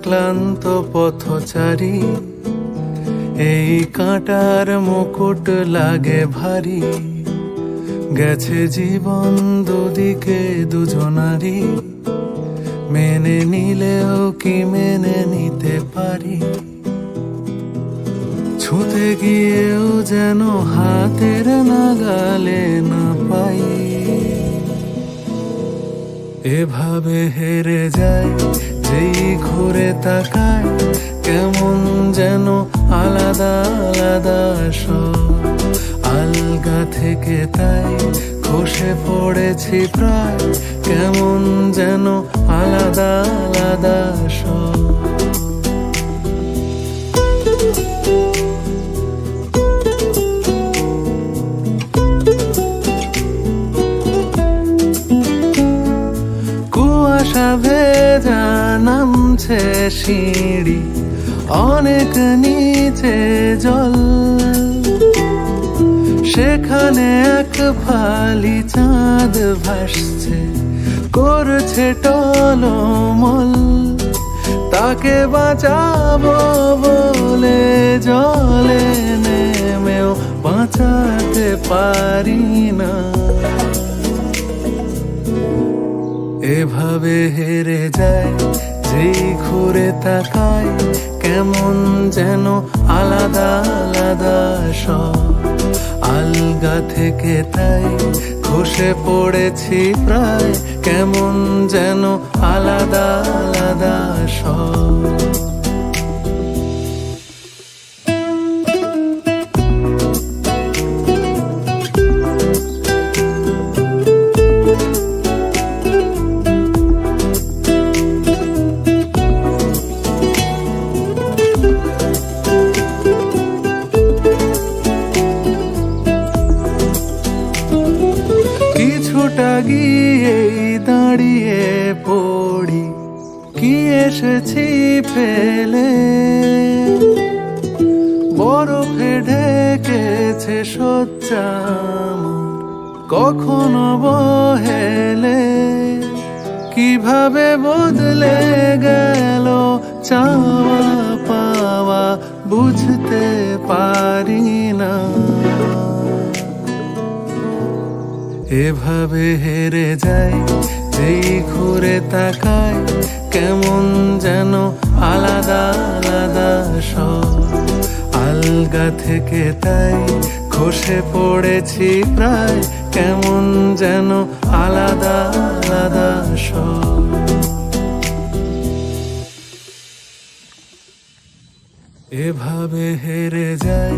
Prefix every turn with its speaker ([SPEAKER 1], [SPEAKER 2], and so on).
[SPEAKER 1] ক্লান্ত পথচারী, এই কাঁটার মুকুট লাগে ভারী। গেছে জীবন দুদিকে দুজনারই, মেনে নিলেও কি মেনে নিতে পারি? ছুঁতে গিয়েও যেন হাতের নাগালে না পাই। এভাবে হেরে যায় যেই ঘুরে তাকায়, কেমন যেন আলাদা আলাদা সব। আলগা থেকে তাই খসে পড়েছি প্রায়, কেমন যেন আলাদা আলাদা সব। কুয়াশা ভেজা নামছে সিঁড়ি, অনেক নিচে জল। সেখানে এক ফালি চাঁদ ভাসছে, করছে টলমল। তাকে বাঁচাবো বলে জলে নেমেও বাঁচাতে পারি না। এভাবে হেরে যায় যেই ঘুরে তাকায়, কেমন যেন আলাদা আলাদা সব। আলগা থেকে তাই খসে পড়েছি প্রায়, কেমন যেন আলাদা আলাদা সব। কিছুটা গিয়েই দাঁড়িয়ে পড়ি, কি এসেছি ফেলে। বরফে ঢেকেছে শয্যা আমার, কখনো বহেলে। কিভাবে বদলে গেল চাওয়া পাওয়া, বুঝতে পারি না। এভাবে হেরে যায় যেই ঘুরে তাকায়, কেমন যেন আলাদা আলাদা সব। আলগা থেকে তাই খসে পড়েছি প্রায়, কেমন যেন আলাদা আলাদা সব। এভাবে হেরে যায়